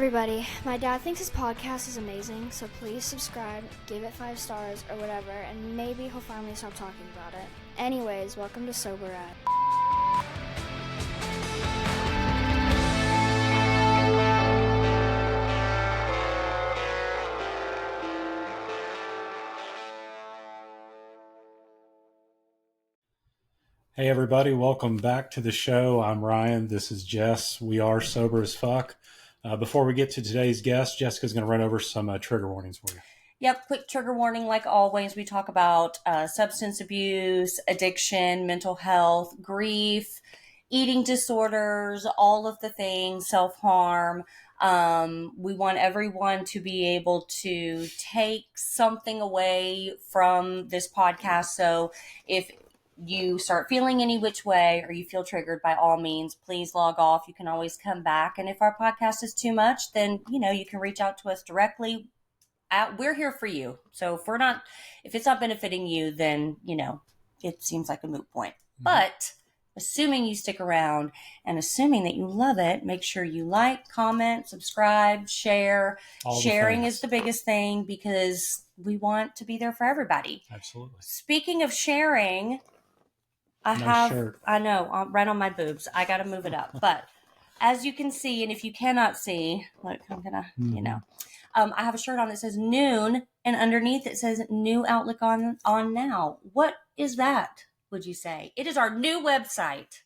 everybody. My dad thinks his podcast is amazing, so please subscribe, give it 5 stars or whatever, and maybe he'll finally stop talking about it. Anyways, welcome to Sobriety. Hey everybody, welcome back to the show. I'm Ryan, this is Jess. We are sober as fuck. Before we get to today's guest, Jessica's going to run over some trigger warnings for you. Yep, quick trigger warning. Like always, we talk about substance abuse, addiction, mental health, grief, eating disorders, all of the things, self-harm. We want everyone to be able to take something away from this podcast. So if you start feeling any which way or you feel triggered, by all means, please log off. You can always come back. And if our podcast is too much, then, you can reach out to us directly. We're here for you. So if it's not benefiting you, then, it seems like a moot point. Mm-hmm. But assuming you stick around and assuming that you love it, make sure you like, comment, subscribe, share. Sharing is the biggest thing because we want to be there for everybody. Absolutely. Speaking of sharing, I know, right on my boobs. I got to move it up. But as you can see, and if you cannot see, look, I'm going to, I have a shirt on that says noon, and underneath it says new outlook on now. What is that, would you say? It is our new website.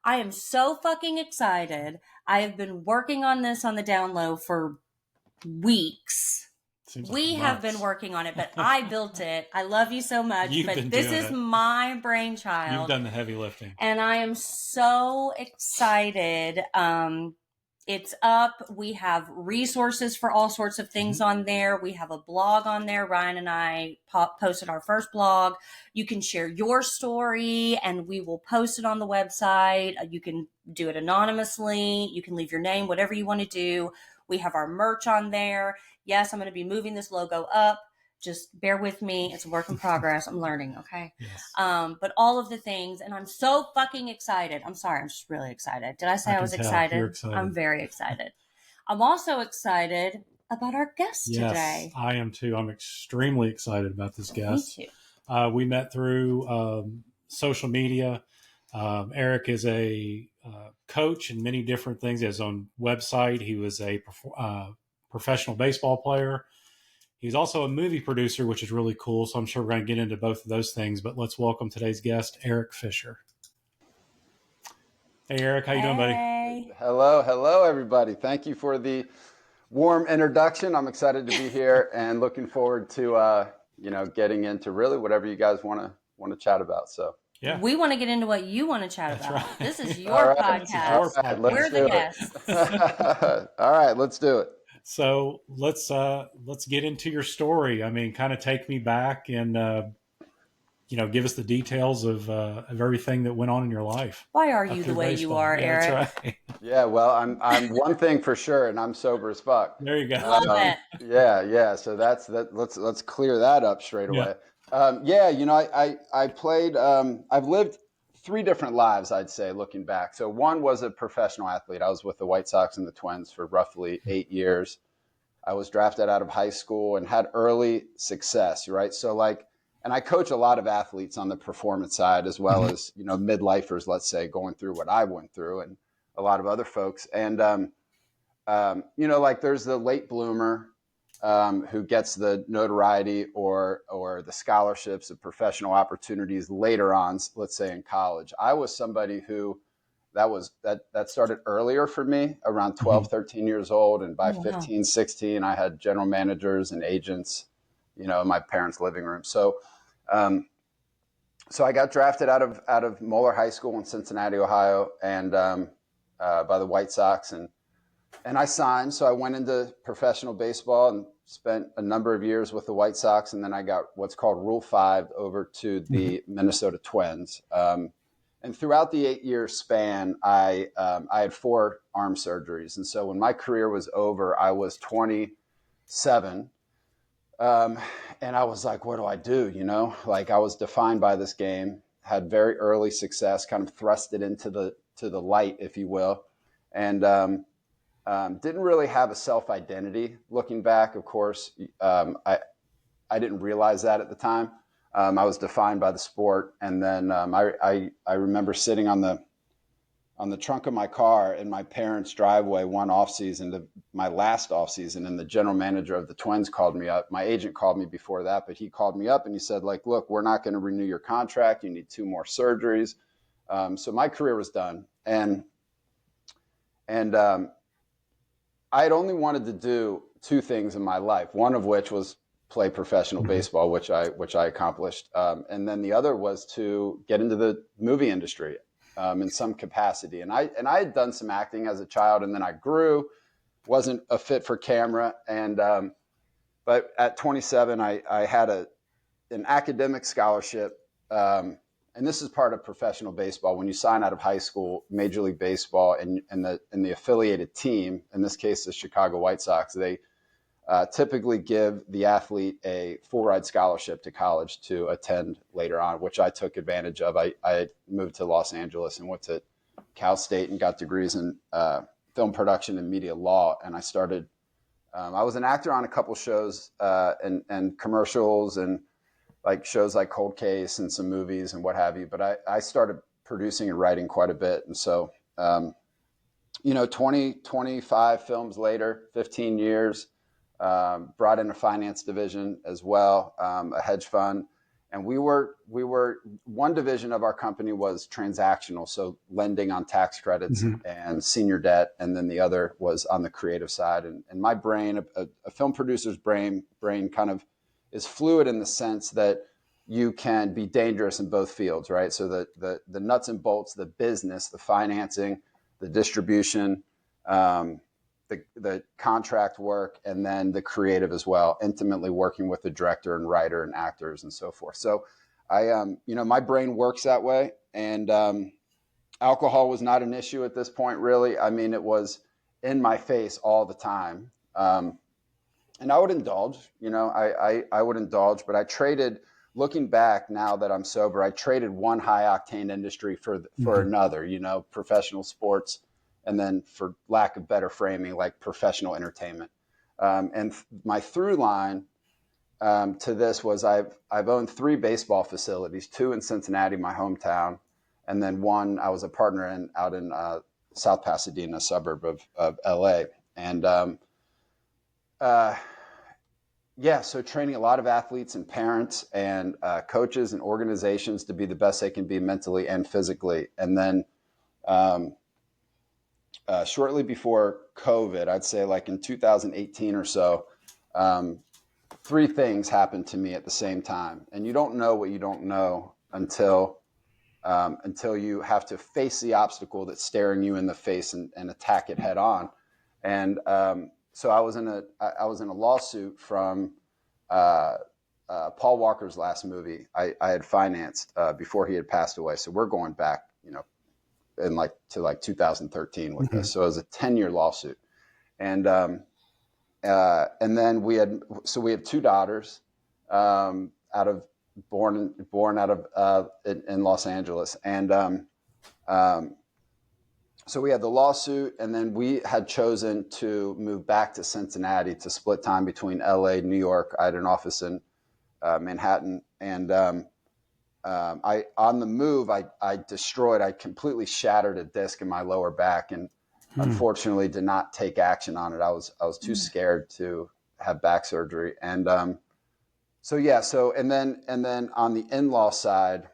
I am so fucking excited. I have been working on this on the down low for weeks. We have been working on it, but I built it. I love you so much, but this is my brainchild. You've done the heavy lifting. And I am so excited. It's up. We have resources for all sorts of things on there. We have a blog on there. Ryan and I posted our first blog. You can share your story and we will post it on the website. You can do it anonymously. You can leave your name, whatever you want to do. We have our merch on there. Yes, I'm going to be moving this logo up. Just bear with me. It's a work in progress. I'm learning, okay? Yes. But all of the things, and I'm so fucking excited. I'm sorry, I'm just really excited. Did I say I was excited? You're excited? I'm very excited. I'm also excited about our guest today. Yes, I am too. I'm extremely excited about this guest. Me too. We met through social media. Eric is a coach in many different things. He has his own website. He was a professional baseball player. He's also a movie producer, which is really cool. So I'm sure we're going to get into both of those things. But let's welcome today's guest, Eric Fischer. Hey, Eric. How you doing, buddy? Hello, everybody. Thank you for the warm introduction. I'm excited to be here and looking forward to, getting into really whatever you guys want to chat about. So. Yeah. We want to get into what you want to chat about. Right. This is your podcast. Right, we're the guests. All right, let's do it. So let's get into your story. I mean, kind of take me back and give us the details of everything that went on in your life. Why are you the way you are, Eric? That's right. Yeah, well, I'm one thing for sure, and I'm sober as fuck. There you go. Love it. Yeah. So that's that. Let's clear that up straight away. I played. I've lived 3 different lives, I'd say, looking back. So one was a professional athlete. I was with the White Sox and the Twins for roughly 8 years. I was drafted out of high school and had early success, right? So and I coach a lot of athletes on the performance side as well as, midlifers, let's say, going through what I went through and a lot of other folks. And, there's the late bloomer who gets the notoriety or the scholarships, the professional opportunities later on, let's say in college. I was somebody who that started earlier for me, around 12, 13 years old. And by 15, 16, I had general managers and agents, in my parents' living room. So I got drafted out of Moeller High School in Cincinnati, Ohio, and by the White Sox. And I signed, so I went into professional baseball and spent a number of years with the White Sox, and then I got what's called Rule 5 over to the Minnesota Twins. And throughout the 8-year span, I had 4 arm surgeries. And so when my career was over, I was 27. And I was like, what do I do? I was defined by this game, had very early success, kind of thrust it into the light, if you will. And Didn't really have a self-identity. Looking back, of course, I didn't realize that at the time. I was defined by the sport. And then I remember sitting on the trunk of my car in my parents' driveway one off season, my last off season, and the general manager of the Twins called me up. My agent called me before that, but he called me up and he said, like, look, we're not going to renew your contract. You need 2 more surgeries. So my career was done. And I had only wanted to do 2 things in my life, one of which was play professional baseball, which I accomplished. And then the other was to get into the movie industry in some capacity. And I had done some acting as a child, and then I grew, wasn't a fit for camera. And but at 27, I had an academic scholarship. And this is part of professional baseball. When you sign out of high school, Major League Baseball, and the affiliated team, in this case, the Chicago White Sox, they typically give the athlete a full ride scholarship to college to attend later on, which I took advantage of. I moved to Los Angeles and went to Cal State and got degrees in film production and media law. And I started, I was an actor on a couple shows and commercials and like shows like Cold Case and some movies and what have you. But I started producing and writing quite a bit. And so, 25 films later, 15 years, brought in a finance division as well, a hedge fund. And we were one division of our company was transactional, so lending on tax credits and senior debt. And then the other was on the creative side. And my brain, a film producer's brain kind of is fluid in the sense that you can be dangerous in both fields, right? So the nuts and bolts, the business, the financing, the distribution, the contract work, and then the creative as well, intimately working with the director and writer and actors and so forth. So my brain works that way. And alcohol was not an issue at this point, really. I mean, it was in my face all the time. And I would indulge, I would indulge, but I traded, looking back now that I'm sober, I traded one high octane industry for another, professional sports. And then, for lack of better framing, like professional entertainment. And my through line to this was I've owned 3 baseball facilities, 2 in Cincinnati, my hometown, and then 1 I was a partner out in South Pasadena, a suburb of LA. And so training a lot of athletes and parents and coaches and organizations to be the best they can be mentally and physically. And then shortly before COVID, I'd say like in 2018 or so, 3 things happened to me at the same time. And you don't know what you don't know until you have to face the obstacle that's staring you in the face and attack it head on. And so I was in a lawsuit from Paul Walker's last movie I had financed before he had passed away. So we're going back, to 2013 with this. So it was a 10-year lawsuit. And then we had 2 daughters, born out of in Los Angeles. And so we had the lawsuit, and then we had chosen to move back to Cincinnati to split time between LA, New York. I had an office in Manhattan, and on the move, I completely shattered a disc in my lower back, and unfortunately did not take action on it. I was too scared to have back surgery. And and then on the in-law side,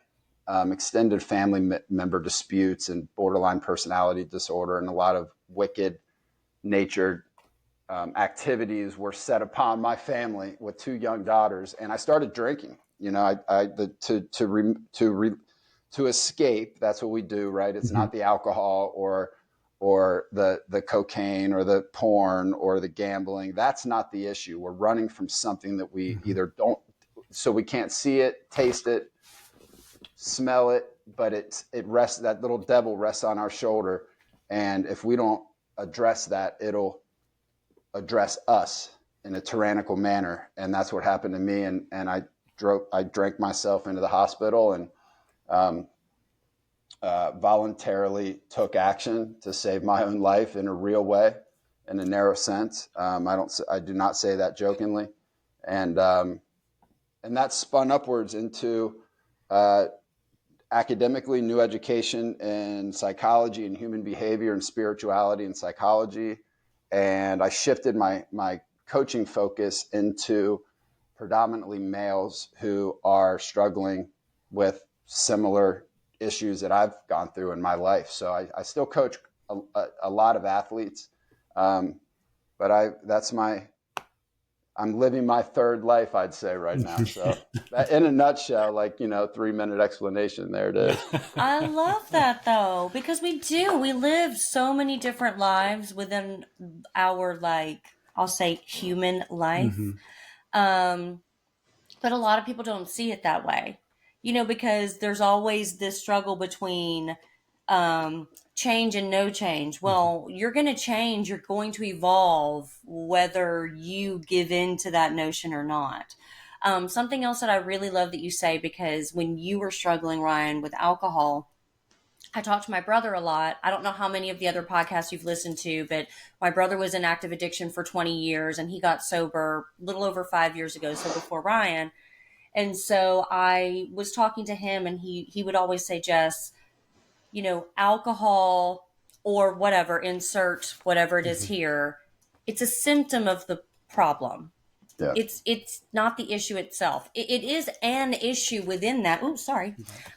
extended family member disputes and borderline personality disorder and a lot of wicked natured activities were set upon my family with 2 young daughters. And I started drinking. To escape. That's what we do, right? It's not the alcohol or the cocaine or the porn or the gambling. That's not the issue. We're running from something that we either don't, so we can't see it, taste it, smell it, but it rests, that little devil rests on our shoulder. And if we don't address that, it'll address us in a tyrannical manner. And that's what happened to me. And I drank myself into the hospital and voluntarily took action to save my own life in a real way. in a narrow sense. I do not say that jokingly. And that spun upwards into academically new education in psychology and human behavior and spirituality and psychology. And I shifted my coaching focus into predominantly males who are struggling with similar issues that I've gone through in my life. So I still coach a lot of athletes, but I'm living my third life, I'd say, right now. So in a nutshell, 3-minute explanation, there it is. I love that though, because we live so many different lives within our, I'll say, human life. But a lot of people don't see it that way, because there's always this struggle between change and no change. Well, you're going to change, you're going to evolve, whether you give in to that notion or not. Something else that I really love that you say, because when you were struggling, Ryan, with alcohol, I talked to my brother a lot. I don't know how many of the other podcasts you've listened to, but my brother was in active addiction for 20 years and he got sober a little over 5 years ago, so before Ryan. And so I was talking to him and he would always say, Jess, alcohol or whatever, insert whatever it is here, it's a symptom of the problem. Yeah. It's not the issue itself. It is an issue within that. Oh, sorry.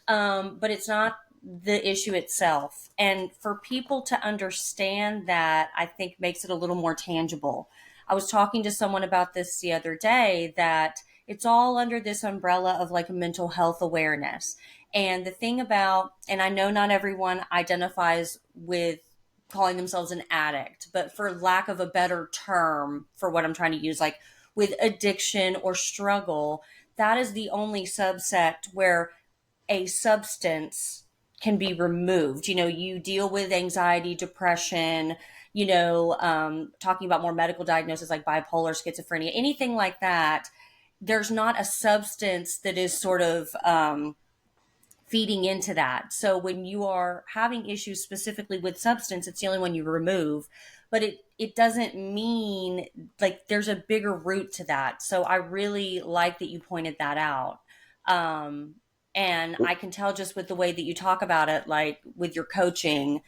But it's not the issue itself. And for people to understand that, I think makes it a little more tangible. I was talking to someone about this the other day, that it's all under this umbrella of like a mental health awareness. And the thing about, and I know not everyone identifies with calling themselves an addict, but for lack of a better term for what I'm trying to use, like with addiction or struggle, that is the only subset where a substance can be removed. You deal with anxiety, depression, talking about more medical diagnoses like bipolar, schizophrenia, anything like that. There's not a substance that is sort of feeding into that. So when you are having issues specifically with substance, it's the only one you remove. But it doesn't mean like there's a bigger root to that. So I really like that you pointed that out. And I can tell just with the way that you talk about it, like with your coaching,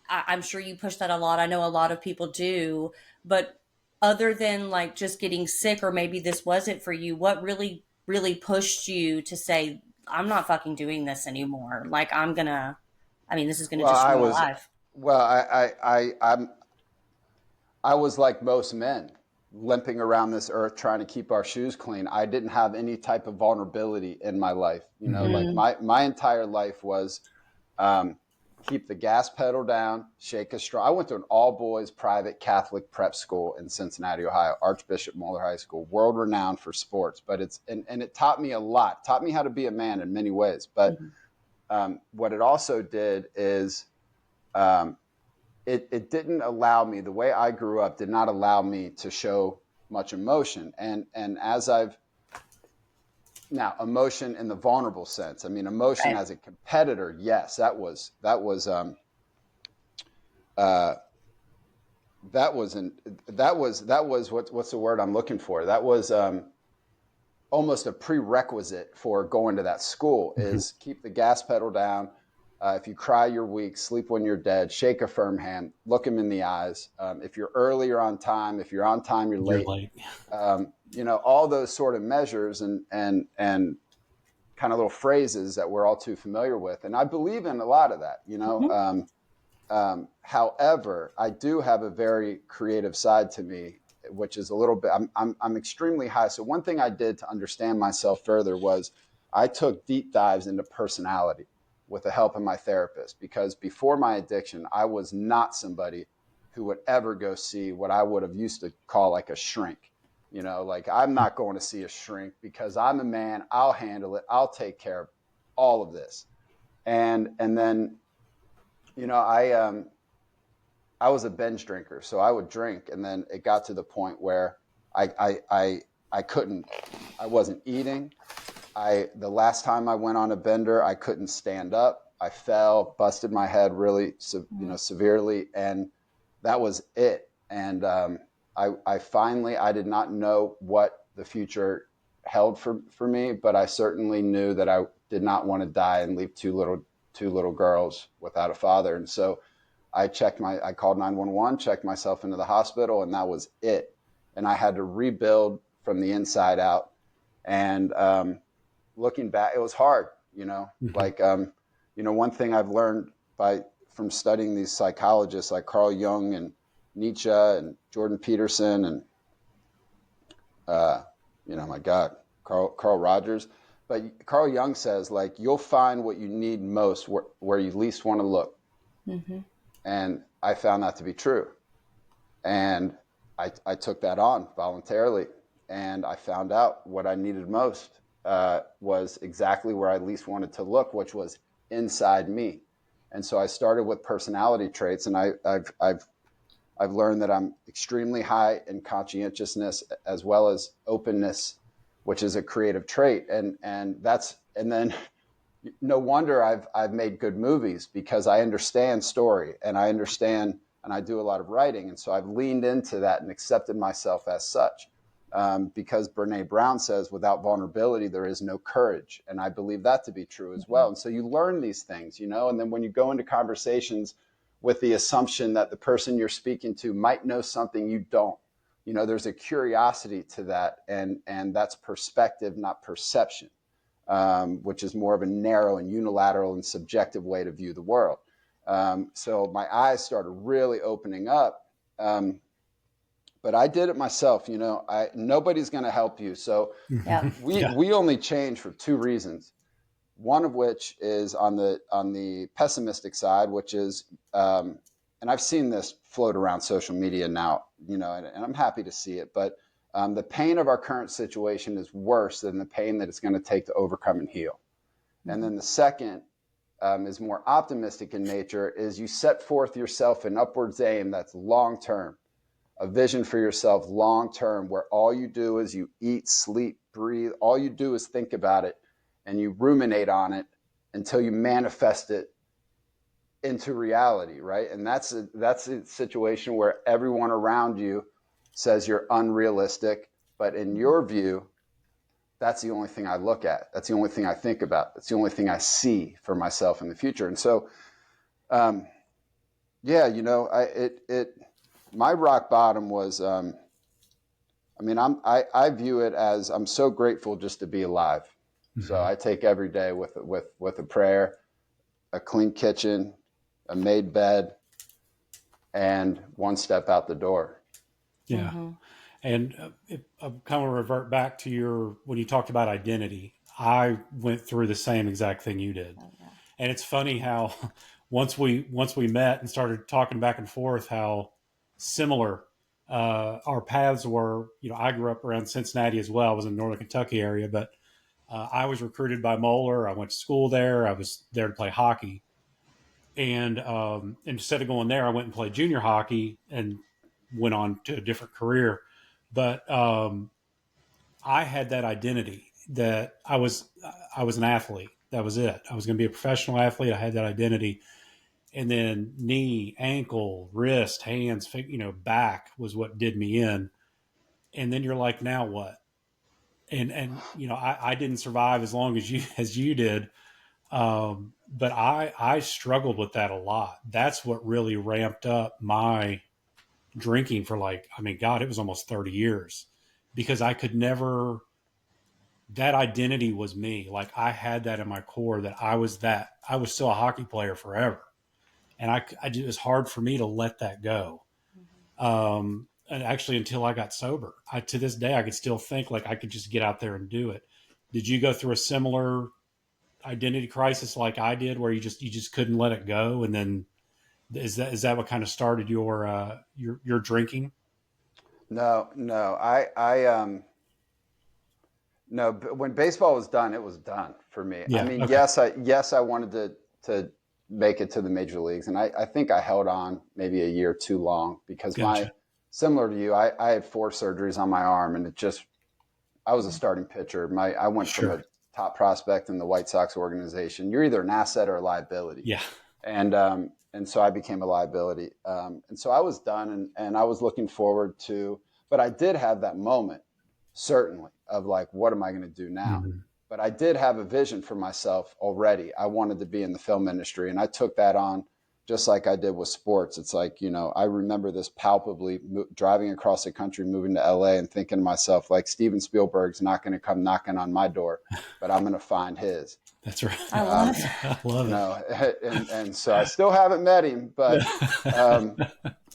I'm sure you push that a lot. I know a lot of people do, but other than like just getting sick, or maybe this wasn't for you, what really, really pushed you to say, I'm not fucking doing this anymore. Like this is going to destroy my life. Well, I was like most men, limping around this earth trying to keep our shoes clean. I didn't have any type of vulnerability in my life. Like my entire life was keep the gas pedal down, shake a straw. I went to an all boys private Catholic prep school in Cincinnati, Ohio, Archbishop Moeller High School, world renowned for sports. But it taught me a lot, taught me how to be a man in many ways. But what it also did is it didn't allow me, the way I grew up did not allow me to show much emotion. And as now emotion in the vulnerable sense, I mean, emotion as a competitor, yes, that was what's the word I'm looking for? That was almost a prerequisite for going to that school, is keep the gas pedal down. If you cry, you're weak. Sleep when you're dead. Shake a firm hand. Look him in the eyes. If you're early, you're on time. If you're on time, you're late. All those sort of measures and kind of little phrases that we're all too familiar with. And I believe in a lot of that. However, I do have a very creative side to me, which is a little bit. I'm extremely high. So one thing I did to understand myself further was I took deep dives into personality with the help of my therapist, because before my addiction, I was not somebody who would ever go see what I would have used to call like a shrink. Like I'm not going to see a shrink because I'm a man. I'll handle it. I'll take care of all of this. And then, I was a binge drinker, so I would drink, and then it got to the point where I wasn't eating. The last time I went on a bender, I couldn't stand up. I fell, busted my head really, severely, and that was it. And I finally, I did not know what the future held for me, but I certainly knew that I did not want to die and leave two little girls without a father. And so I called 911, checked myself into the hospital, and that was it. And I had to rebuild from the inside out. And looking back, it was hard, one thing I've learned from studying these psychologists like Carl Jung and Nietzsche and Jordan Peterson and, my God, Carl Rogers. But Carl Jung says, like, you'll find what you need most where you least want to look. Mm-hmm. And I found that to be true. And I took that on voluntarily. And I found out what I needed most was exactly where I least wanted to look, which was inside me. And so I started with personality traits, and I've learned that I'm extremely high in conscientiousness as well as openness, which is a creative trait. And then no wonder I've made good movies, because I understand story and I do a lot of writing. And so I've leaned into that and accepted myself as such. Because Brene Brown says, without vulnerability, there is no courage. And I believe that to be true as well. And so you learn these things, and then when you go into conversations with the assumption that the person you're speaking to might know something you don't, there's a curiosity to that. And that's perspective, not perception, which is more of a narrow and unilateral and subjective way to view the world. So my eyes started really opening up. But I did it myself. Nobody's going to help you. So we only change for two reasons. One of which is on the pessimistic side, which is, and I've seen this float around social media now, and I'm happy to see it. But the pain of our current situation is worse than the pain that it's going to take to overcome and heal. Mm-hmm. And then the second is more optimistic in nature, is you set forth yourself an upwards aim that's long term. A vision for yourself long term, where all you do is you eat, sleep, breathe. All you do is think about it, and you ruminate on it until you manifest it into reality, right? And that's a situation where everyone around you says you're unrealistic, but in your view, that's the only thing I look at. That's the only thing I think about. That's the only thing I see for myself in the future. And so, my rock bottom was, I view it as, I'm so grateful just to be alive. Mm-hmm. So I take every day with a prayer, a clean kitchen, a made bed, and one step out the door. Yeah. Mm-hmm. And I'm kind of revert back to when you talked about identity. I went through the same exact thing you did. Oh, yeah. And it's funny how once we met and started talking back and forth, how similar our paths were. I grew up around Cincinnati as well. I was in the Northern Kentucky area, but I was recruited by Moeller. I went to school there. I was there to play hockey. And instead of going there, I went and played junior hockey and went on to a different career. But I had that identity that I was an athlete. That was it. I was going to be a professional athlete. I had that identity. And then knee, ankle, wrist, hands, back was what did me in. And then you're like, now what? And I didn't survive as long as you did. But I struggled with that a lot. That's what really ramped up my drinking for it was almost 30 years, because I could never, that identity was me. Like, I had that in my core, that I was still a hockey player forever. And it was hard for me to let that go. And actually, until I got sober, to this day, I could still think like I could just get out there and do it. Did you go through a similar identity crisis like I did, where you just couldn't let it go? And then is that what kind of started your drinking? No, no. But when baseball was done, it was done for me. Yeah, okay. Yes, I wanted to make it to the major leagues, and I think I held on maybe a year too long, because Gotcha. Similar to you, I had 4 surgeries on my arm, and I was a starting pitcher. I went from a top prospect in the White Sox organization. You're either an asset or a liability. Yeah. And so I became a liability. And so I was done, and I was looking forward to, but I did have that moment, certainly, of like, what am I going to do now? Mm-hmm. But I did have a vision for myself already. I wanted to be in the film industry, and I took that on just like I did with sports. It's like, I remember this palpably, driving across the country, moving to LA, and thinking to myself, like, Steven Spielberg's not going to come knocking on my door, but I'm going to find his. That's right. I love it. I love it. And so I still haven't met him, but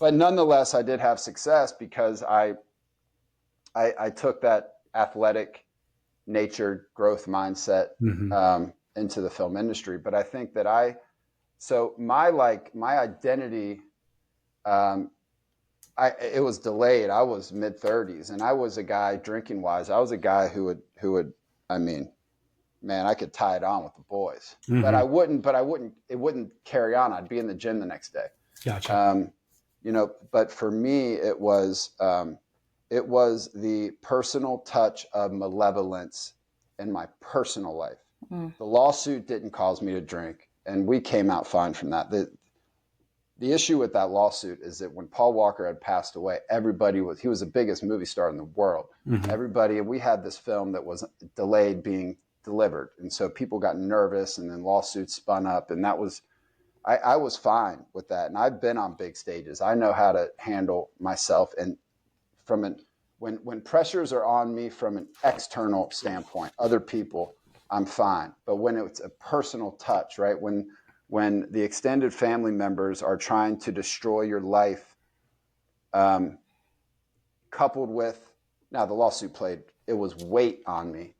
nonetheless, I did have success because I took that athletic nature growth mindset mm-hmm. Into the film industry. But I think that my identity, it was delayed. I was mid-30s, and I was a guy, drinking wise, I was a guy who would, I mean, man, I could tie it on with the boys, mm-hmm. but it wouldn't carry on. I'd be in the gym the next day. Gotcha. But for me, it was the personal touch of malevolence in my personal life. The lawsuit didn't cause me to drink, and we came out fine from that. The issue with that lawsuit is that when Paul Walker had passed away, he was the biggest movie star in the world. Mm-hmm. We had this film that was delayed being delivered. And so people got nervous, and then lawsuits spun up, and I was fine with that. And I've been on big stages. I know how to handle myself. And when pressures are on me from an external standpoint, other people, I'm fine. But when it's a personal touch, right? When the extended family members are trying to destroy your life, coupled with, now the lawsuit it was weight on me.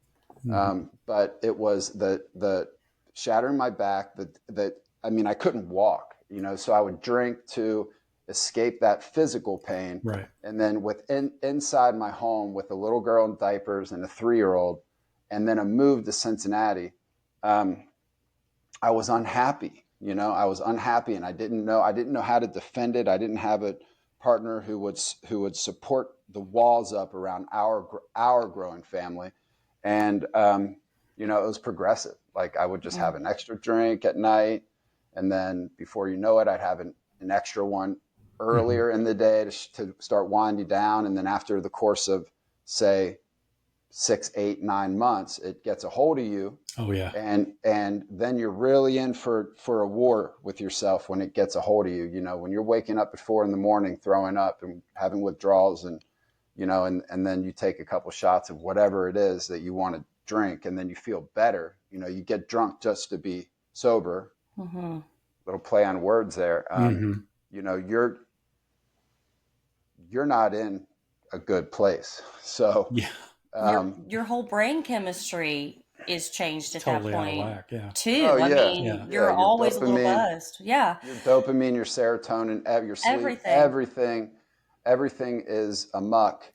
But it was the shattering my back, I couldn't walk, so I would drink to escape that physical pain. Right. And then inside my home with a little girl in diapers and a 3-year-old, and then a move to Cincinnati, I was unhappy. I was unhappy, and I didn't know how to defend it. I didn't have a partner who would support the walls up around our growing family. And, it was progressive. Like, I would just have an extra drink at night. And then before you know it, I'd have an extra one earlier in the day to start winding down. And then after the course of, say, 6, 8, 9 months, it gets a hold of you. Oh yeah. And then you're really in for a war with yourself when it gets a hold of you. When you're waking up at 4 a.m, throwing up and having withdrawals, and and then you take a couple shots of whatever it is that you want to drink, and then you feel better. You get drunk just to be sober. Mm-hmm. Little play on words there. You're not in a good place. So yeah. Your whole brain chemistry is changed at totally that point. Out of whack, yeah. Too. Oh, yeah. You're your always a little buzzed. Yeah. Your dopamine, your serotonin, your sleep, everything is amuck.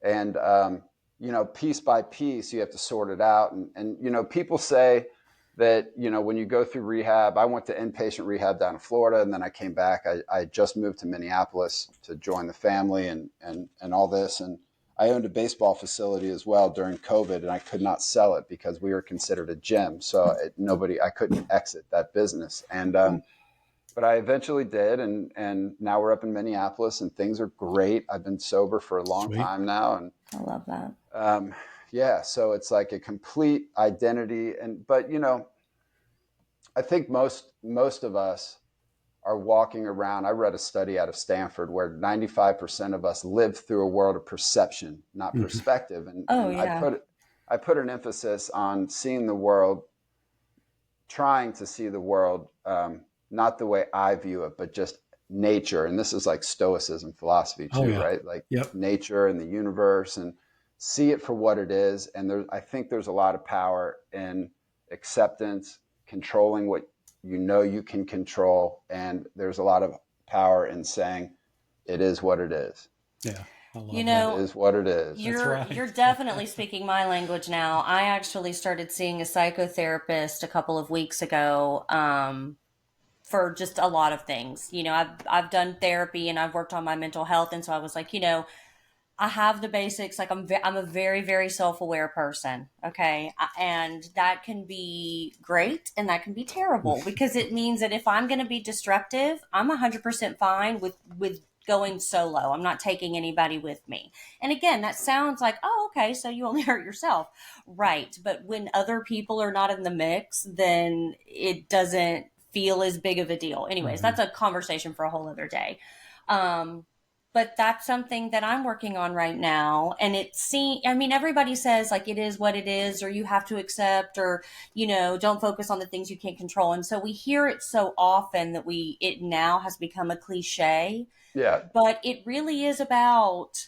And, piece by piece, you have to sort it out. And people say that, when you go through rehab, I went to inpatient rehab down in Florida, and then I came back. I just moved to Minneapolis to join the family and all this. And I owned a baseball facility as well during COVID, and I could not sell it because we were considered a gym. So I couldn't exit that business. And, but I eventually did. And now we're up in Minneapolis, and things are great. I've been sober for a long time now. And I love that. So it's like a complete identity. But I think most of us are walking around. I read a study out of Stanford where 95% of us live through a world of perception, not perspective. And I put an emphasis on seeing the world, trying to see the world, not the way I view it, but just nature. And this is like Stoicism philosophy too, right? Like nature and the universe, and see it for what it is. And I think there's a lot of power in acceptance, controlling what you can control. And there's a lot of power in saying it is what it is. Yeah. It is what it is. You're definitely speaking my language now. I actually started seeing a psychotherapist a couple of weeks ago, for just a lot of things. I've done therapy and I've worked on my mental health. And so I was like, I have the basics. Like I'm a very, very self-aware person. Okay. And that can be great and that can be terrible because it means that if I'm going to be destructive, I'm 100% fine with going solo. I'm not taking anybody with me. And again, that sounds like, oh, okay, so you only hurt yourself. Right. But when other people are not in the mix, then it doesn't feel as big of a deal. Anyways, that's a conversation for a whole other day. But that's something that I'm working on right now. And I mean, everybody says like it is what it is, or you have to accept, or, don't focus on the things you can't control. And so we hear it so often that it now has become a cliche. Yeah. But it really is about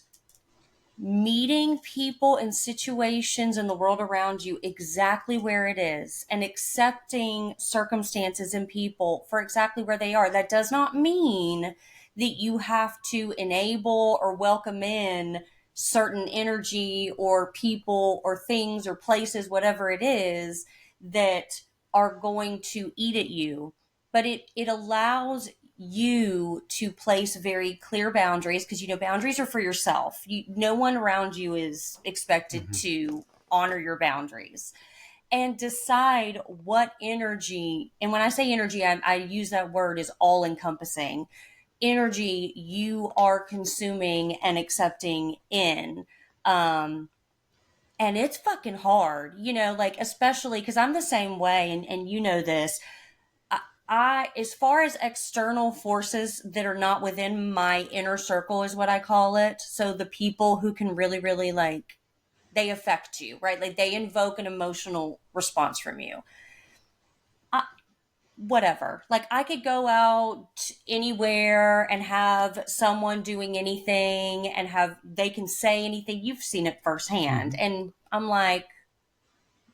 meeting people and situations in the world around you exactly where it is and accepting circumstances and people for exactly where they are. That does not mean that you have to enable or welcome in certain energy or people or things or places, whatever it is, that are going to eat at you. But it allows you to place very clear boundaries because, boundaries are for yourself. No one around you is expected to honor your boundaries. And decide what energy, and when I say energy, I use that word as all encompassing energy you are consuming and accepting in. And it's fucking hard, like, especially because I'm the same way. And this, as far as external forces that are not within my inner circle is what I call it. So the people who can really, really like, they affect you, right? Like they invoke an emotional response from you. Whatever. Like I could go out anywhere and have someone doing anything and they can say anything. You've seen it firsthand. And I'm like,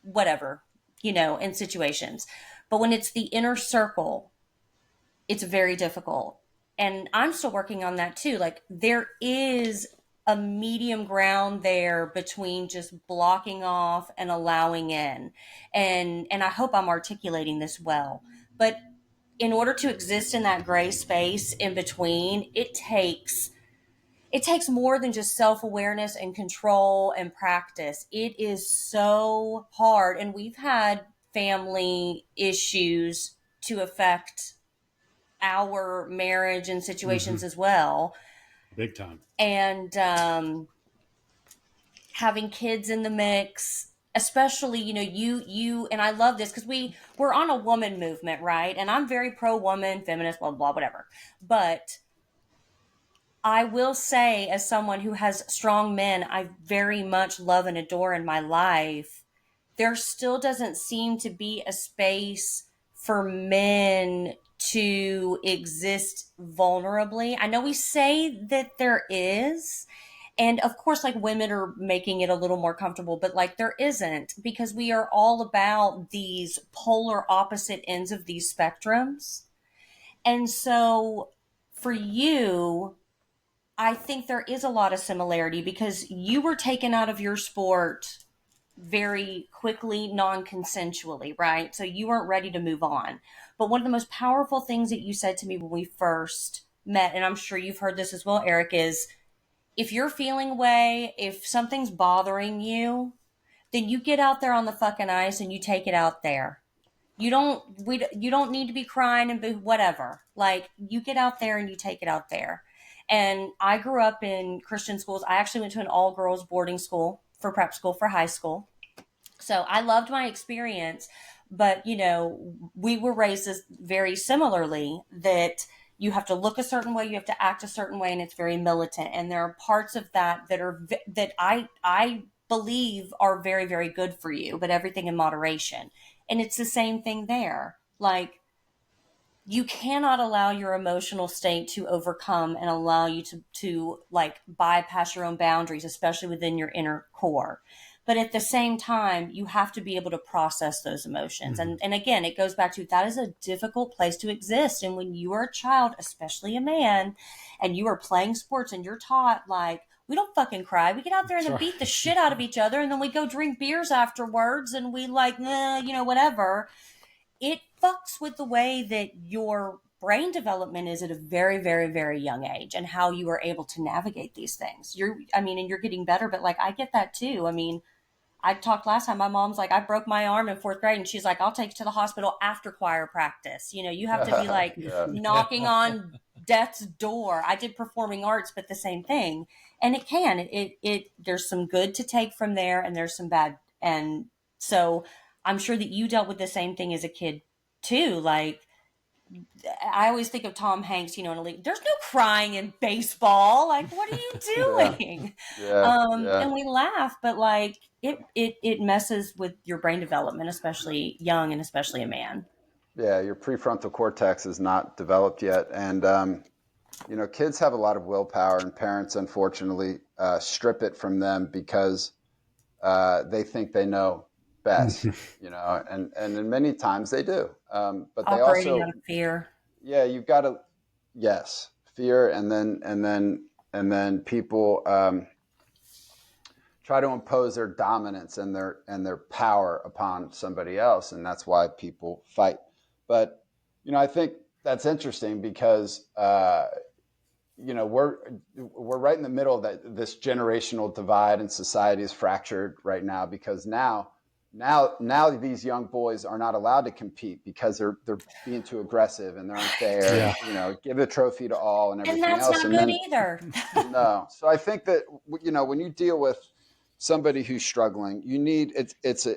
whatever, in situations. But when it's the inner circle, it's very difficult. And I'm still working on that too. Like there is a medium ground there between just blocking off and allowing in. And I hope I'm articulating this well. But in order to exist in that gray space in between, it takes more than just self-awareness and control and practice. It is so hard. And we've had family issues to affect our marriage and situations as well. Big time. And having kids in the mix, especially, you, and I love this because we're on a woman movement, right? And I'm very pro-woman, feminist, blah, blah, whatever. But I will say, as someone who has strong men I very much love and adore in my life, there still doesn't seem to be a space for men to exist vulnerably. I know we say that there is, and of course, like women are making it a little more comfortable, but like there isn't, because we are all about these polar opposite ends of these spectrums. And so for you, I think there is a lot of similarity because you were taken out of your sport very quickly, non-consensually, right? So you weren't ready to move on. But one of the most powerful things that you said to me when we first met, and I'm sure you've heard this as well, Eric, is if you're feeling away, if something's bothering you, then you get out there on the fucking ice and you take it out there. You don't need to be crying and be whatever. Like you get out there and you take it out there. And I grew up in Christian schools. I actually went to an all-girls boarding school for prep school for high school. So I loved my experience, but we were raised very similarly that you have to look a certain way, you have to act a certain way, and it's very militant. And there are parts of that that I believe are very, very good for you, but everything in moderation. And it's the same thing there. Like you cannot allow your emotional state to overcome and allow you to like bypass your own boundaries, especially within your inner core. But at the same time, you have to be able to process those emotions. And again, it goes back to that is a difficult place to exist. And when you are a child, especially a man, and you are playing sports and you're taught like, we don't fucking cry. We get out there and then beat the shit out of each other. And then we go drink beers afterwards and we like, whatever. It fucks with the way that your brain development is at a very, very, very young age, and how you are able to navigate these things. And you're getting better, but like, I get that too. I mean, I talked last time, my mom's like, I broke my arm in 4th grade, and she's like, I'll take you to the hospital after choir practice. You have to be like knocking on death's door. I did performing arts, but the same thing. And there's some good to take from there, and there's some bad. And so I'm sure that you dealt with the same thing as a kid too. Like, I always think of Tom Hanks, in a league. There's no crying in baseball. Like, what are you doing? And we laugh, but like it messes with your brain development, especially young and especially a man. Yeah, your prefrontal cortex is not developed yet, and kids have a lot of willpower, and parents, unfortunately, strip it from them because they think they know best, and in many times they do. But they Operating also out of fear. Yeah, you've got to, yes, fear, and then people try to impose their dominance and their power upon somebody else, and that's why people fight. But I think that's interesting because we're right in the middle of this generational divide, and society is fractured right now because now these young boys are not allowed to compete because they're being too aggressive and they're unfair. Yeah. And, give a trophy to all and everything and that's else. not good either. No. So I think that when you deal with somebody who's struggling, you need it's a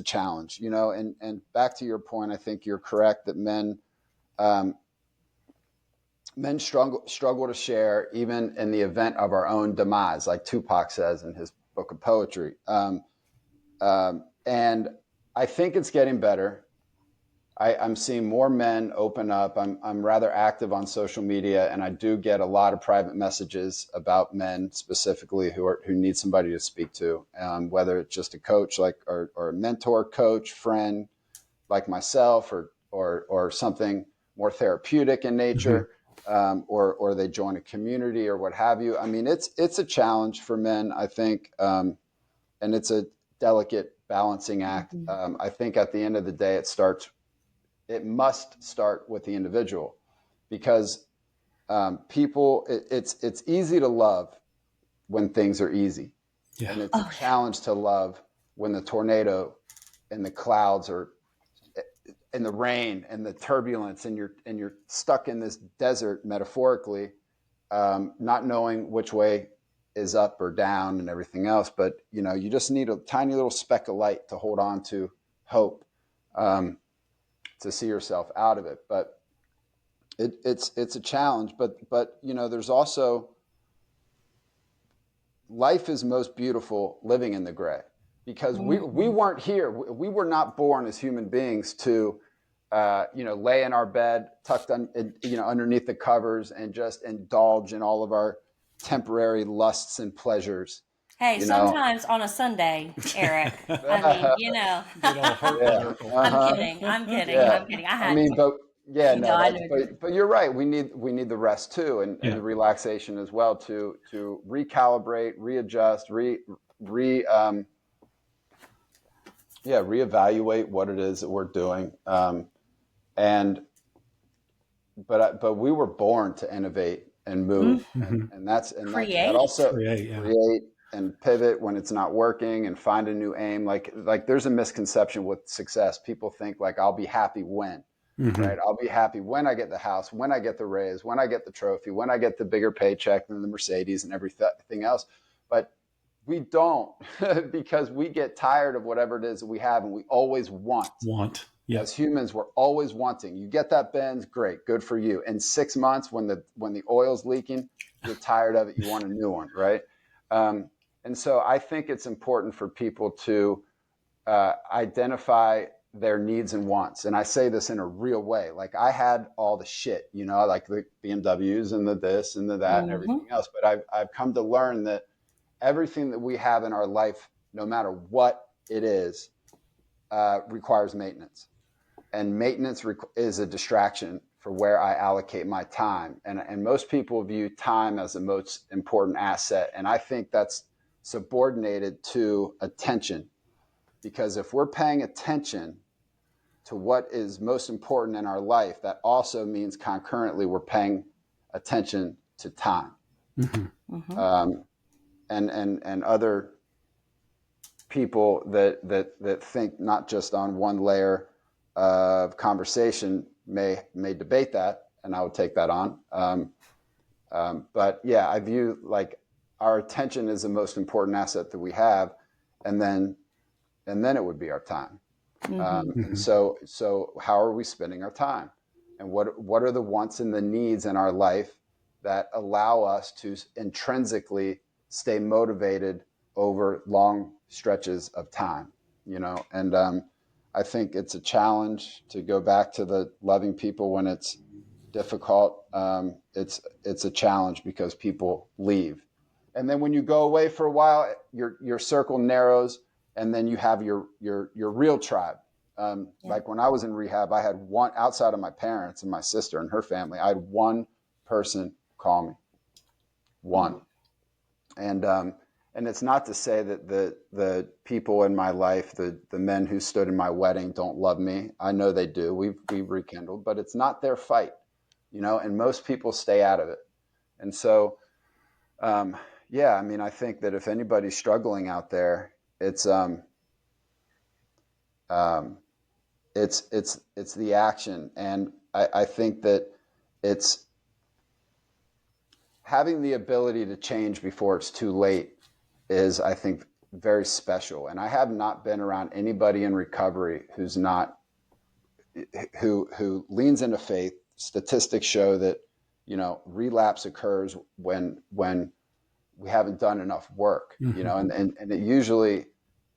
challenge. And back to your point, I think you're correct that men struggle to share even in the event of our own demise, like Tupac says in his book of poetry. And I think it's getting better. I'm seeing more men open up. I'm rather active on social media, and I do get a lot of private messages about men specifically who need somebody to speak to, whether it's just a coach or a mentor, coach, friend like myself, or something more therapeutic in nature, or they join a community or what have you. I mean, it's a challenge for men, I think, and it's a delicate balancing act. I think at the end of the day, it must start with the individual, because it's easy to love when things are easy. Yeah. And it's a challenge to love when the tornado and the clouds are and the rain and the turbulence, and you're stuck in this desert, metaphorically, not knowing which way is up or down and everything else. But you just need a tiny little speck of light to hold on to hope, to see yourself out of it. But it's a challenge. But there's also, life is most beautiful living in the gray, because we weren't here. We were not born as human beings to lay in our bed tucked underneath the covers and just indulge in all of our temporary lusts and pleasures. Hey, sometimes on a Sunday, Eric. I mean, I'm kidding. But you're right. We need the rest too, and the relaxation as well to recalibrate, readjust, reevaluate what it is that we're doing. But we were born to innovate and move, and that also create and pivot when it's not working, and find a new aim. Like there's a misconception with success. People think like, I'll be happy when, right? I'll be happy when I get the house, when I get the raise, when I get the trophy, when I get the bigger paycheck than the Mercedes and everything else. But we don't, because we get tired of whatever it is that we have, and we always want. Yep. As humans, we're always wanting. You get that Benz, great, good for you. In 6 months, when the oil's leaking, you're tired of it. You want a new one, right? And so I think it's important for people to identify their needs and wants. And I say this in a real way. Like, I had all the shit, like the BMWs and the this and the that and everything else. But I've come to learn that everything that we have in our life, no matter what it is, requires maintenance. And maintenance is a distraction for where I allocate my time. And most people view time as the most important asset. And I think that's subordinated to attention. Because if we're paying attention to what is most important in our life, that also means concurrently we're paying attention to time. And other people that think not just on one layer of conversation may debate that, and I would take that on. But yeah, I view like our attention is the most important asset that we have, and then it would be our time. And so how are we spending our time, and what are the wants and the needs in our life that allow us to intrinsically stay motivated over long stretches of time, and I think it's a challenge to go back to the loving people when it's difficult. It's a challenge because people leave, and then when you go away for a while, your circle narrows, and then you have your real tribe. Like when I was in rehab, I had one, outside of my parents and my sister and her family, I had one person call me, one. And it's not to say that the people in my life, the men who stood in my wedding, don't love me. I know they do. We've rekindled, but it's not their fight, and most people stay out of it. And so, yeah, I mean, I think that if anybody's struggling out there, it's the action. And I think that it's having the ability to change before it's too late is, I think, very special. And I have not been around anybody in recovery who leans into faith. Statistics show that, relapse occurs when we haven't done enough work, and it usually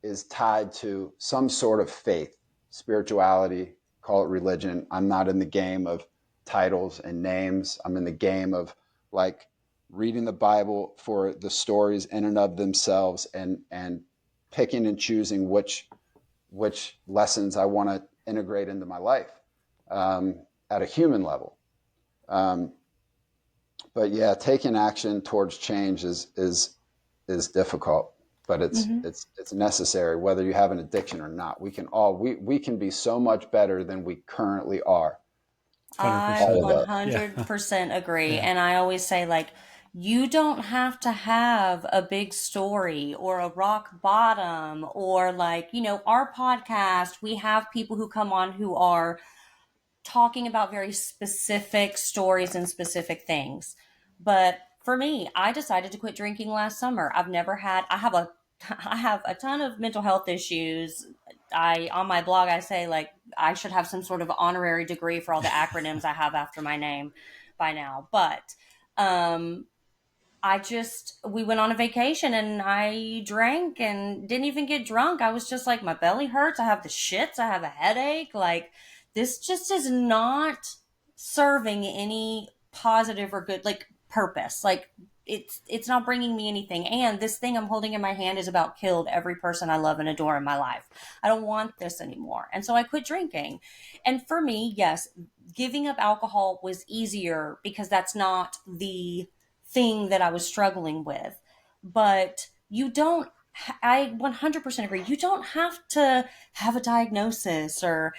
is tied to some sort of faith, spirituality, call it religion. I'm not in the game of titles and names. I'm in the game of like reading the Bible for the stories in and of themselves, and picking and choosing which lessons I want to integrate into my life at a human level. But yeah, taking action towards change is difficult, but it's necessary, whether you have an addiction or not. We can be so much better than we currently are. 100%. I 100% agree. Yeah. And I always say, like, you don't have to have a big story or a rock bottom, or like, our podcast, we have people who come on who are talking about very specific stories and specific things. But for me, I decided to quit drinking last summer. I have a ton of mental health issues. On my blog, I say like I should have some sort of honorary degree for all the acronyms I have after my name by now. But we went on a vacation and I drank and didn't even get drunk. I was just like, my belly hurts. I have the shits. I have a headache. Like, this just is not serving any positive or good, like, purpose. Like, it's not bringing me anything. And this thing I'm holding in my hand is about killed every person I love and adore in my life. I don't want this anymore. And so I quit drinking. And for me, yes, giving up alcohol was easier because that's not the thing that I was struggling with. But I 100% agree. You don't have to have a diagnosis or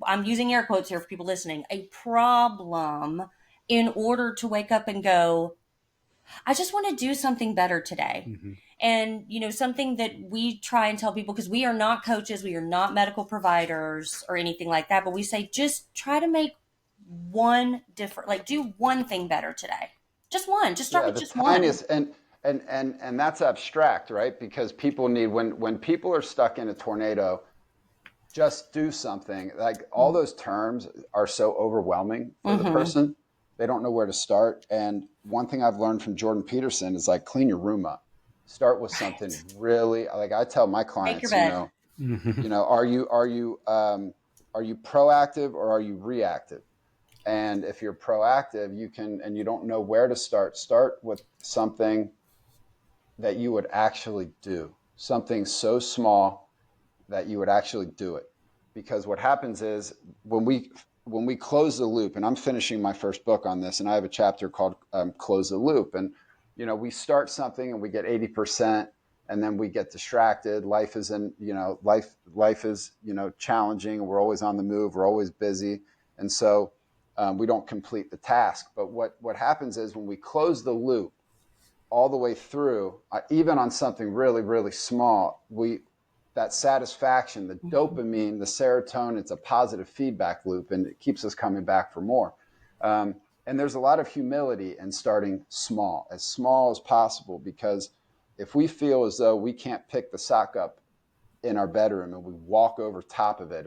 I'm using air quotes here for people listening, a problem in order to wake up and go, I just want to do something better today. Mm-hmm. And, something that we try and tell people, because we are not coaches, we are not medical providers or anything like that, but we say, just try to make do one thing better today. Just one, just start with just tiniest, one. And that's abstract, right? Because people need, when people are stuck in a tornado, just do something. Like, all those terms are so overwhelming for the person. They don't know where to start. And one thing I've learned from Jordan Peterson is like, clean your room up. Start with something really, like I tell my clients, are you proactive or are you reactive? And if you're proactive, you can, and you don't know where to start with something that you would actually do, something so small that you would actually do it. Because what happens is when we close the loop, and I'm finishing my first book on this, and I have a chapter called Close the Loop. And, we start something and we get 80%, and then we get distracted. Life is life is, challenging. We're always on the move. We're always busy. And so we don't complete the task. But what happens is when we close the loop all the way through, even on something really, really small, that satisfaction, the dopamine, the serotonin, it's a positive feedback loop, and it keeps us coming back for more. And there's a lot of humility in starting small as possible, because if we feel as though we can't pick the sock up in our bedroom and we walk over top of it,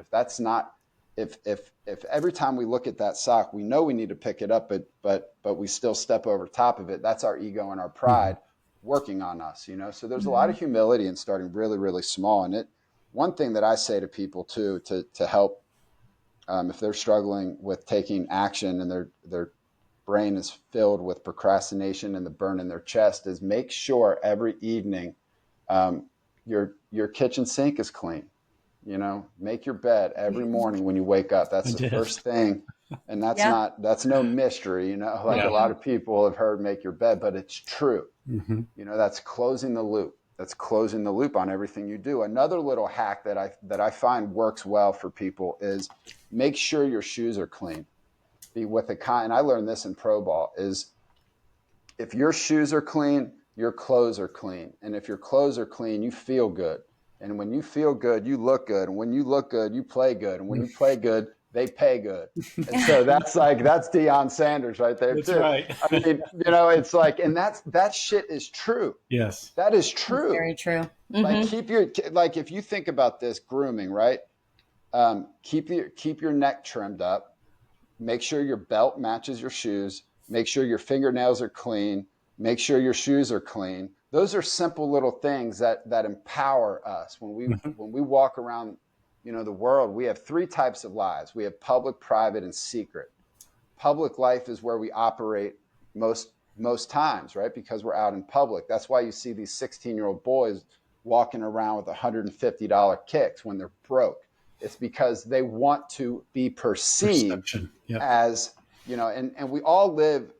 if every time we look at that sock, we know we need to pick it up, but we still step over top of it, that's our ego and our pride working on us, So there's a lot of humility in starting really, really small. And one thing that I say to people too, to help, if they're struggling with taking action and their brain is filled with procrastination and the burn in their chest, is make sure every evening your kitchen sink is clean. Make your bed every morning when you wake up. That's the first thing. And that's no mystery, a lot of people have heard make your bed, but it's true. That's closing the loop. That's closing the loop on everything you do. Another little hack that I find works well for people is make sure your shoes are clean. And I learned this in pro ball, is if your shoes are clean, your clothes are clean. And if your clothes are clean, you feel good. And when you feel good, you look good. And when you look good, you play good. And when you play good, they pay good. And so that's Deion Sanders right there. That's too. Right. I mean, it's like, and that shit is true. Yes. That is true. That's very true. Like if you think about this grooming, right? Keep your neck trimmed up. Make sure your belt matches your shoes. Make sure your fingernails are clean. Make sure your shoes are clean. Those are simple little things that empower us when we walk around, the world. We have 3 types of lives. We have public, private, and secret. Public life is where we operate most times, right? Because we're out in public. That's why you see these 16-year-old boys walking around with $150 kicks when they're broke. It's because they want to be perceived as, and we all live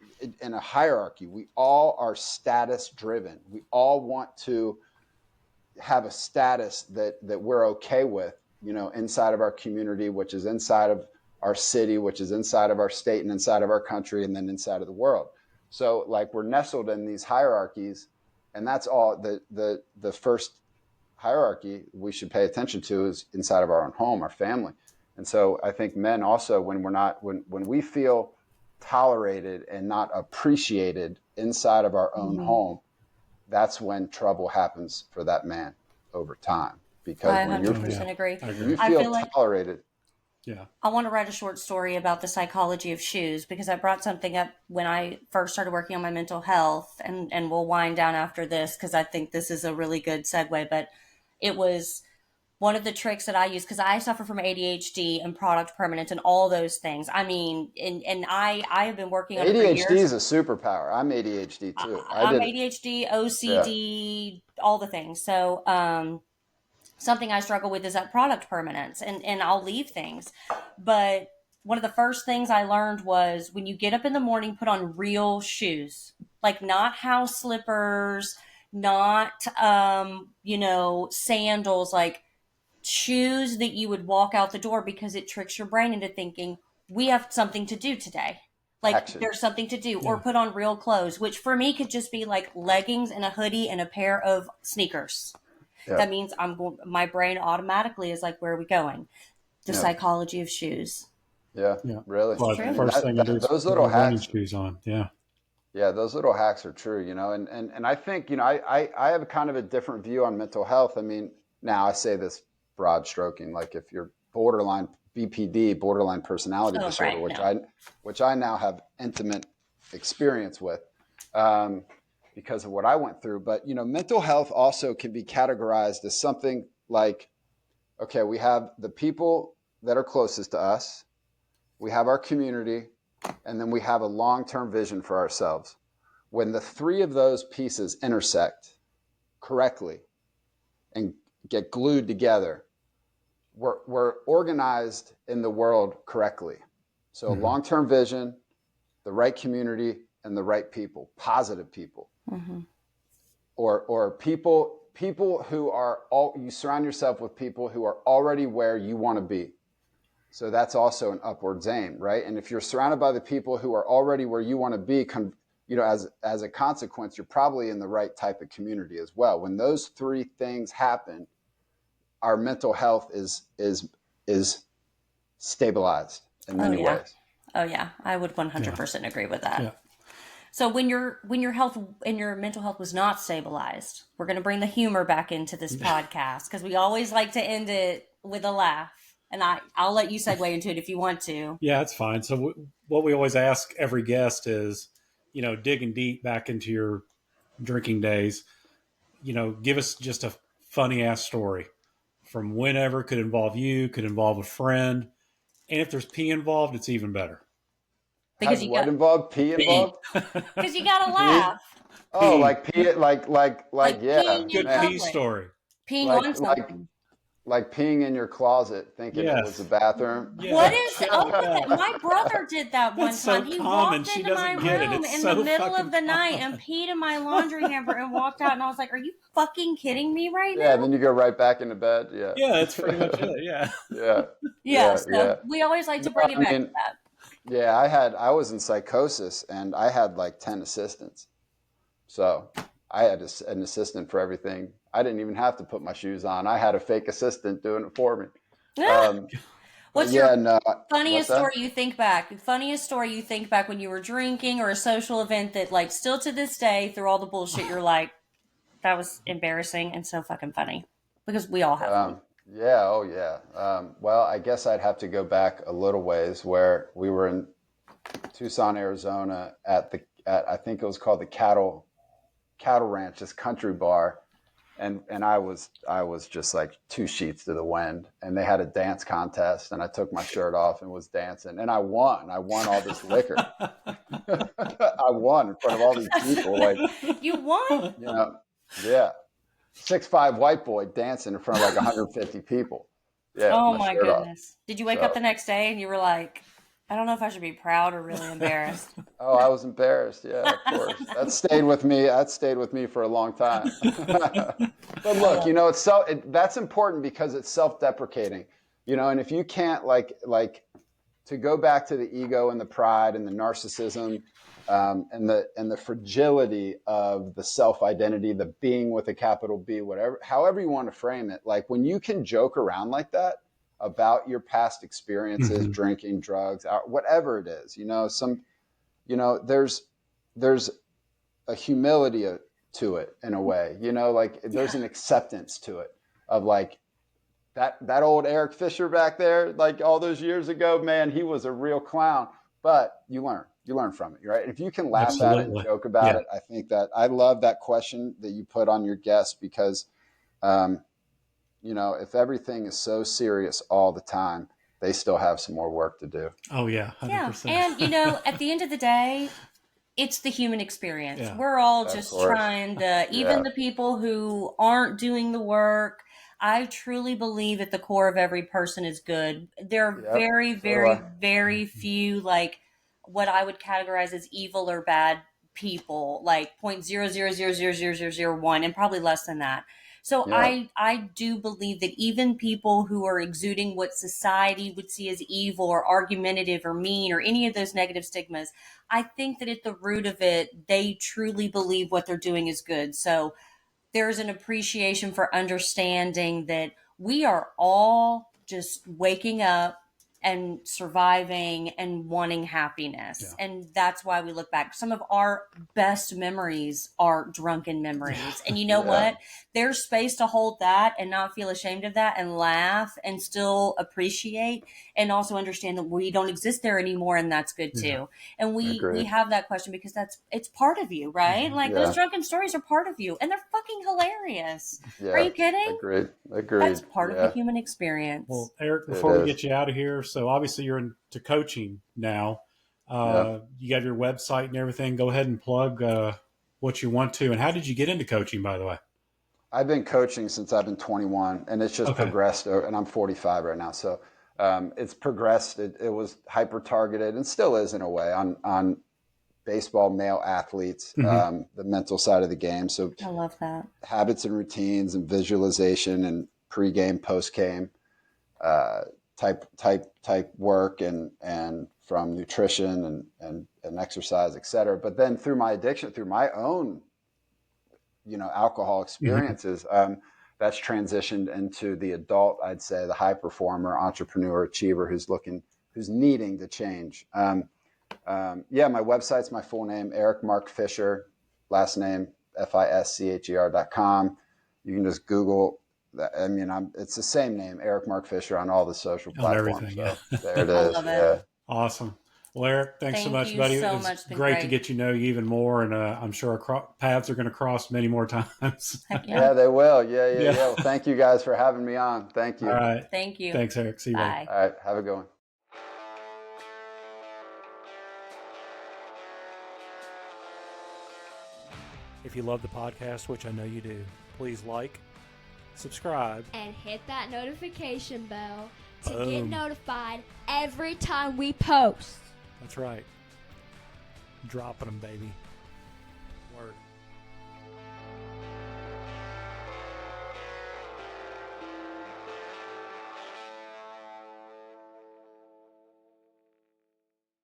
in a hierarchy. We all are status driven. We all want to have a status that we're okay with, inside of our community, which is inside of our city, which is inside of our state and inside of our country, and then inside of the world. So we're nestled in these hierarchies, and that's all the first hierarchy we should pay attention to is inside of our own home, our family. And so I think men also, when we feel tolerated and not appreciated inside of our own home, that's when trouble happens for that man over time. Because I when 100% agree. you feel tolerated. Yeah. I want to write a short story about the psychology of shoes, because I brought something up when I first started working on my mental health, and we'll wind down after this because I think this is a really good segue. But it was one of the tricks that I use, because I suffer from ADHD and product permanence and all those things. I mean, and I have been working on it for years. ADHD is a superpower. I'm ADHD too. I'm ADHD, OCD, all the things. So something I struggle with is that product permanence, and I'll leave things. But one of the first things I learned was when you get up in the morning, put on real shoes, like not house slippers, not, sandals, like shoes that you would walk out the door, because it tricks your brain into thinking we have something to do today. There's something to do, or put on real clothes, which for me could just be like leggings and a hoodie and a pair of sneakers. Yeah. That means my brain automatically is like, where are we going? The psychology of shoes. Yeah. Really. Well, the first thing I do is those little hacks, shoes on. Yeah. Yeah, those little hacks are true, and I think, I have a kind of a different view on mental health. I mean, now I say this broad stroking, like if you're borderline BPD, borderline personality disorder, which I now have intimate experience with, because of what I went through. But, mental health also can be categorized as something like, okay, we have the people that are closest to us, we have our community, and then we have a long-term vision for ourselves. When the 3 of those pieces intersect correctly and get glued together, we're organized in the world correctly. So long-term vision, the right community, and the right people, positive people, or people people who are you surround yourself with people who are already where you want to be. So that's also an upwards aim, right? And if you're surrounded by the people who are already where you want to be, as a consequence, you're probably in the right type of community as well. When those three things happen, our mental health is stabilized in many ways. Oh yeah, I would 100% agree with that. Yeah. So when your health and your mental health was not stabilized, we're going to bring the humor back into this podcast because we always like to end it with a laugh. And I'll let you segue into it if you want to. Yeah, that's fine. So what we always ask every guest is, digging deep back into your drinking days, give us just a funny ass story from whenever. Could involve you, could involve a friend. And if there's pee involved, it's even better. Because Has what involved? Pee involved? Because you got to laugh. Oh, like pee, like yeah. peeing in Good pee story. Peeing on something. Like peeing in your closet, thinking it was the bathroom. Yeah. What is up with that? My brother did that one time. He walked into my room in the middle of the night and peed in my laundry hamper and walked out. And I was like, "Are you fucking kidding me right now?" Yeah. Then you go right back into bed. Yeah. Yeah, that's pretty much it. Yeah. Yeah. So we always like to bring it back to that. Yeah, I was in psychosis and I had like 10 assistants. So I had an assistant for everything. I didn't even have to put my shoes on. I had a fake assistant doing it for me. What's your funniest story you think back? The funniest story you think back when you were drinking or a social event that like still to this day through all the bullshit you're like, that was embarrassing and so fucking funny. Because we all have them. Yeah. Oh yeah. Well, I guess I'd have to go back a little ways where we were in Tucson, Arizona at I think it was called the Cattle Ranch, this country bar. And I was just like two sheets to the wind, and they had a dance contest, and I took my shirt off and was dancing, and I won all this liquor. I won in front of all these people. Like, you won? Yeah. 6'5" white boy dancing in front of like 150 people. Yeah. Oh my goodness. Did you wake up the next day and you were like, I don't know if I should be proud or really embarrassed? Oh, I was embarrassed. Yeah, of course. That stayed with me. That stayed with me for a long time. But look, that's important because it's self-deprecating, and if you can't like to go back to the ego and the pride and the narcissism, and the fragility of the self-identity, the being with a capital B, however you want to frame it, like when you can joke around like that about your past experiences, drinking, drugs, whatever it is, there's a humility to it in a way, there's an acceptance to it of like that old Eric Fischer back there, like all those years ago, man, he was a real clown, but you learn from it, right? If you can laugh at it and joke about it, I think that I love that question that you put on your guest because, if everything is so serious all the time, they still have some more work to do. Oh yeah, 100%. And at the end of the day, it's the human experience. Yeah. We're all just trying to, even the people who aren't doing the work. I truly believe at the core of every person is good. There are very, very, very few like what I would categorize as evil or bad people, like 0.0000001, and probably less than that. So I do believe that even people who are exuding what society would see as evil or argumentative or mean or any of those negative stigmas, I think that at the root of it, they truly believe what they're doing is good. So there's an appreciation for understanding that we are all just waking up and surviving and wanting happiness. Yeah. And that's why we look back. Some of our best memories are drunken memories. And you know what? There's space to hold that and not feel ashamed of that and laugh and still appreciate and also understand that we don't exist there anymore. And that's good too. And we have that question because it's part of you, right? Like those drunken stories are part of you and they're fucking hilarious. Yeah. Are you kidding? Agreed. That's part of the human experience. Well, Eric, before we get you out of here, so obviously you're into coaching now. You got your website and everything. Go ahead and plug what you want to. And how did you get into coaching, by the way? I've been coaching since I've been 21, and it's just progressed. And I'm 45 right now, so it's progressed. It was hyper targeted, and still is in a way on baseball male athletes, the mental side of the game. So I love that. habits and routines and visualization and pre-game, post-game type work, and from nutrition and exercise, et cetera. But then through my addiction, through my own, alcohol experiences, that's transitioned into the adult, I'd say, the high performer, entrepreneur, achiever who's needing to change. My website's my full name, Eric Mark Fischer, last name FISCHER.com. You can just Google that. I mean, it's the same name, Eric Mark Fischer, on all the social platforms. Everything, yeah. So there it is. love it. Yeah. Awesome. Well, Eric, thanks so Thank much, you buddy. so It's much. Been great great to get you know you even more, and I'm sure our paths are going to cross many more times. Heck Yeah, they will. Yeah. Well, thank you guys for having me on. Thank you. All right. Thank you. Thanks, Eric. See you later. Bye. All right. Have a good one. If you love the podcast, which I know you do, please like, subscribe, And hit that notification bell to get Boom. notified every time we post. That's right. Dropping them, baby.